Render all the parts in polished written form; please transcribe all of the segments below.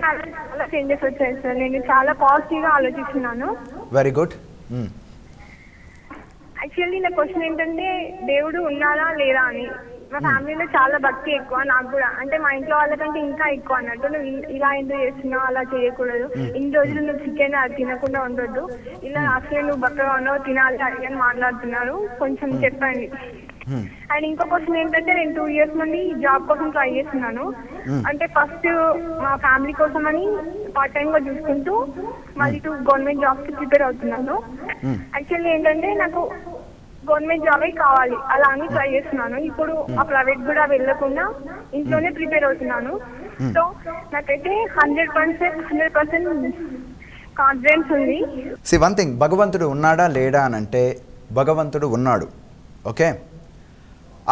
చాలా చాలా చేంజెస్ వచ్చాయి సార్. నేను చాలా పాజిటివ్గా ఆలోచిస్తున్నాను. Very good. యాక్చువల్లీ నా క్వశ్చన్ ఏంటంటే దేవుడు ఉన్నారా లేదా అని. మా ఫ్యామిలీలో చాలా భక్తి ఎక్కువ, నాకు కూడా. అంటే మా ఇంట్లో వాళ్ళకంటే ఇంకా ఎక్కువ అన్నట్టు. నువ్వు ఇలా ఎందుకు చేస్తున్నావు, అలా చేయకూడదు, ఇన్ని రోజులు నువ్వు చికెన్ అది తినకుండా ఉండొద్దు, ఇలా అసలే నువ్వు బక్కగా ఉన్నావు, తినాలి అని మాట్లాడుతున్నారు. కొంచెం చెప్పండి. అండ్ ఇంకో క్వశ్చన్ ఏంటంటే, నేను 2 years నుండి జాబ్ కోసం ట్రై చేస్తున్నాను. అంటే ఫస్ట్ మా ఫ్యామిలీ కోసం అని పార్ట్ టైం గా చూసుకుంటూ మళ్ళీ గవర్నమెంట్ జాబ్ కి ప్రిపేర్ అవుతున్నాను. యాక్చువల్లీ ఏంటంటే నాకు గవర్నమెంట్ జాబే కావాలి అలా అని ట్రై చేస్తున్నాను. ఇప్పుడు ఆ ప్రైవేట్ కూడా వెళ్ళకుండా ఇంట్లోనే ప్రిపేర్ అవుతున్నాను. సో నాకైతే 100% కాన్ఫిడెన్స్ ఉంది. వన్ థింగ్, భగవంతుడు ఉన్నాడా లేడా అని అంటే భగవంతుడు ఉన్నాడు. ఓకే,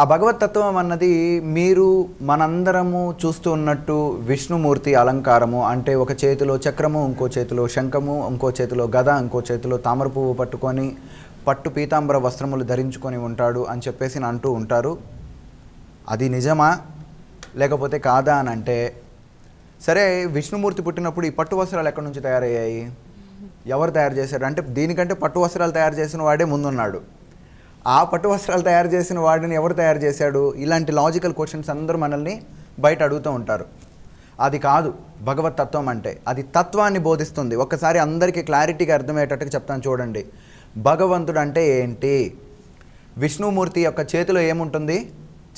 ఆ భగవతత్వం అన్నది మీరు మనందరము చూస్తూ ఉన్నట్టు విష్ణుమూర్తి అలంకారము, అంటే ఒక చేతిలో చక్రము, ఇంకో చేతిలో శంఖము, ఇంకో చేతిలో గద, ఇంకో చేతిలో తామర పువ్వు పట్టుకొని పట్టు పీతాంబర వస్త్రములు ధరించుకొని ఉంటాడు అని చెప్పేసి అంటూ ఉంటారు. అది నిజమా లేకపోతే కాదా అని అంటే, సరే విష్ణుమూర్తి పుట్టినప్పుడు ఈ పట్టు వస్త్రాలు ఎక్కడి నుంచి తయారయ్యాయి, ఎవరు తయారు చేశారు అంటే దీనికంటే పట్టు వస్త్రాలు తయారు చేసిన వాడే ముందున్నాడు. ఆ పట్టు వస్త్రాలు తయారు చేసిన వాడిని ఎవరు తయారు చేశాడు? ఇలాంటి లాజికల్ క్వశ్చన్స్ అందరూ మనల్ని బయట అడుగుతూ ఉంటారు. అది కాదు భగవత్ తత్వం అంటే. అది తత్వాన్ని బోధిస్తుంది. ఒక్కసారి అందరికీ క్లారిటీగా అర్థమయ్యేటట్టుగా చెప్తాను చూడండి. భగవంతుడు అంటే ఏంటి? విష్ణుమూర్తి యొక్క చేతిలో ఏముంటుంది?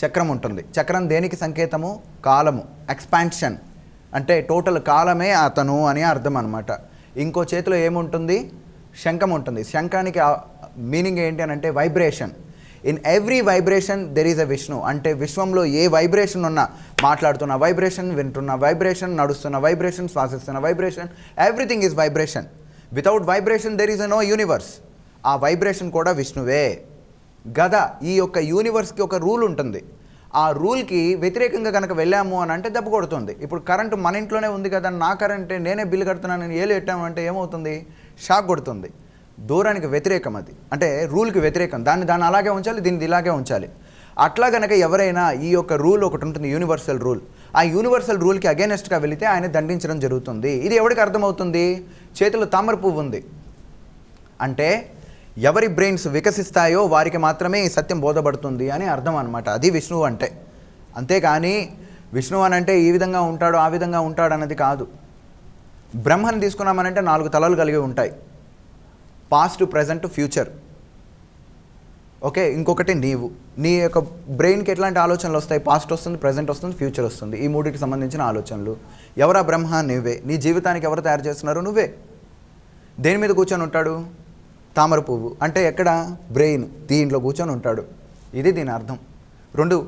చక్రం ఉంటుంది. చక్రం దేనికి సంకేతము? కాలము, ఎక్స్పాన్షన్, అంటే టోటల్ కాలమే అతను అని అర్థం అనమాట. ఇంకో చేతిలో ఏముంటుంది? శంఖం ఉంటుంది. శంఖానికి మీనింగ్ ఏంటి అని అంటే vibration. In every vibration there is a Vishnu. అంటే విశ్వంలో ఏ వైబ్రేషన్ ఉన్నా, మాట్లాడుతున్న వైబ్రేషన్, వింటున్న వైబ్రేషన్, నడుస్తున్న వైబ్రేషన్, శ్వాసిస్తున్న vibration, everything is vibration. Without vibration there is no universe. ఆ వైబ్రేషన్ కూడా విష్ణువే. గద ఈ యొక్క యూనివర్స్కి ఒక రూల్ ఉంటుంది. ఆ రూల్కి వ్యతిరేకంగా కనుక వెళ్ళాము అని అంటే దెబ్బ కొడుతుంది. ఇప్పుడు కరెంటు మన ఇంట్లోనే ఉంది కదా, నా కరెంటే నేనే బిల్లు కడుతున్నాను, నేను ఏలు పెట్టాము అంటే ఏమవుతుంది? షాక్ కొడుతుంది. దూరానికి వ్యతిరేకం అది, అంటే రూల్కి వ్యతిరేకం. దాన్ని అలాగే ఉంచాలి, దీన్ని ఇలాగే ఉంచాలి. అట్లా కనుక ఎవరైనా ఈ యొక్క రూల్ ఒకటి ఉంటుంది, యూనివర్సల్ రూల్. ఆ యూనివర్సల్ రూల్కి అగైనెస్ట్గా వెళితే ఆయన దండించడం జరుగుతుంది. ఇది ఎవరికి అర్థమవుతుంది? చేతిలో తామర పువ్వు ఉంది అంటే ఎవరి బ్రెయిన్స్ వికసిస్తాయో వారికి మాత్రమే ఈ సత్యం బోధపడుతుంది అని అర్థం అనమాట. అది విష్ణువు అంటే. అంతేకాని విష్ణువు అని అంటే ఈ విధంగా ఉంటాడు, ఆ విధంగా ఉంటాడు అన్నది కాదు. బ్రహ్మను తీసుకున్నామనంటే 4 తలలు కలిగి ఉంటాయి, పాస్ట్, ప్రజెంట్, ఫ్యూచర్. ఓకే, ఇంకొకటి నీవు. నీ యొక్క బ్రెయిన్కి ఎట్లాంటి ఆలోచనలు వస్తాయి? పాస్ట్ వస్తుంది, ప్రజెంట్ వస్తుంది, ఫ్యూచర్ వస్తుంది. ఈ మూడికి సంబంధించిన ఆలోచనలు. ఎవరా బ్రహ్మ? నువ్వే. నీ జీవితానికి ఎవరు తయారు చేస్తున్నారు? నువ్వే. దేని మీద కూర్చొని ఉంటాడు? తామర పువ్వు అంటే ఎక్కడ? బ్రెయిన్, దీంట్లో కూర్చొని ఉంటాడు. ఇది దీని అర్థం. 2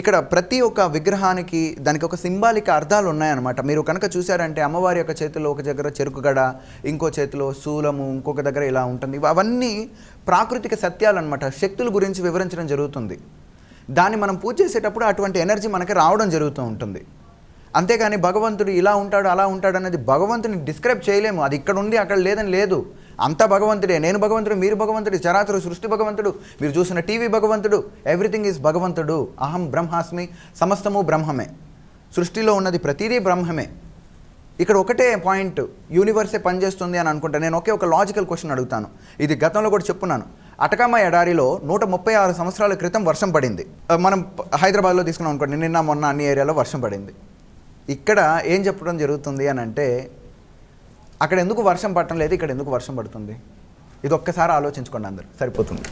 ఇక్కడ ప్రతి ఒక్క విగ్రహానికి దానికి ఒక సింబాలిక్ అర్థాలు ఉన్నాయన్నమాట. మీరు కనుక చూశారంటే అమ్మవారి యొక్క చేతిలో ఒక దగ్గర చెరుకు గడ, ఇంకో చేతిలో శూలము, ఇంకొక దగ్గర ఇలా ఉంటుంది. అవన్నీ ప్రాకృతిక సత్యాలు అనమాట. శక్తుల గురించి వివరించడం జరుగుతుంది. దాన్ని మనం పూజ చేసేటప్పుడు అటువంటి ఎనర్జీ మనకి రావడం జరుగుతూ ఉంటుంది. అంతేగాని భగవంతుడు ఇలా ఉంటాడు, అలా ఉంటాడు అనేది భగవంతుని డిస్క్రైబ్ చేయలేము. అది ఇక్కడ ఉంది, అక్కడ లేదని లేదు. అంతా భగవంతుడే. నేను భగవంతుడు, మీరు భగవంతుడు, చరాచర సృష్టి భగవంతుడు, మీరు చూసిన టీవీ భగవంతుడు, ఎవ్రీథింగ్ ఈజ్ భగవంతుడు. అహం బ్రహ్మాస్మి, సమస్తము బ్రహ్మమే. సృష్టిలో ఉన్నది ప్రతిదీ బ్రహ్మమే. ఇక్కడ ఒకటే పాయింట్, యూనివర్సే పనిచేస్తుంది అని అనుకుంటా. నేను ఒక లాజికల్ క్వశ్చన్ అడుగుతాను. ఇది గతంలో కూడా చెప్పున్నాను. అటకామా ఎడారిలో 136 సంవత్సరాల క్రితం వర్షం పడింది. మనం హైదరాబాద్లో తీసుకున్నాం అనుకోండి, నిన్న మొన్న అన్ని ఏరియాలో వర్షం పడింది. ఇక్కడ ఏం చెప్పడం జరుగుతుంది అని అంటే, అక్కడ ఎందుకు వర్షం పడటం లేదు, ఇక్కడ ఎందుకు వర్షం పడుతుంది? ఇది ఒక్కసారి ఆలోచించుకోండి అందరు, సరిపోతుంది.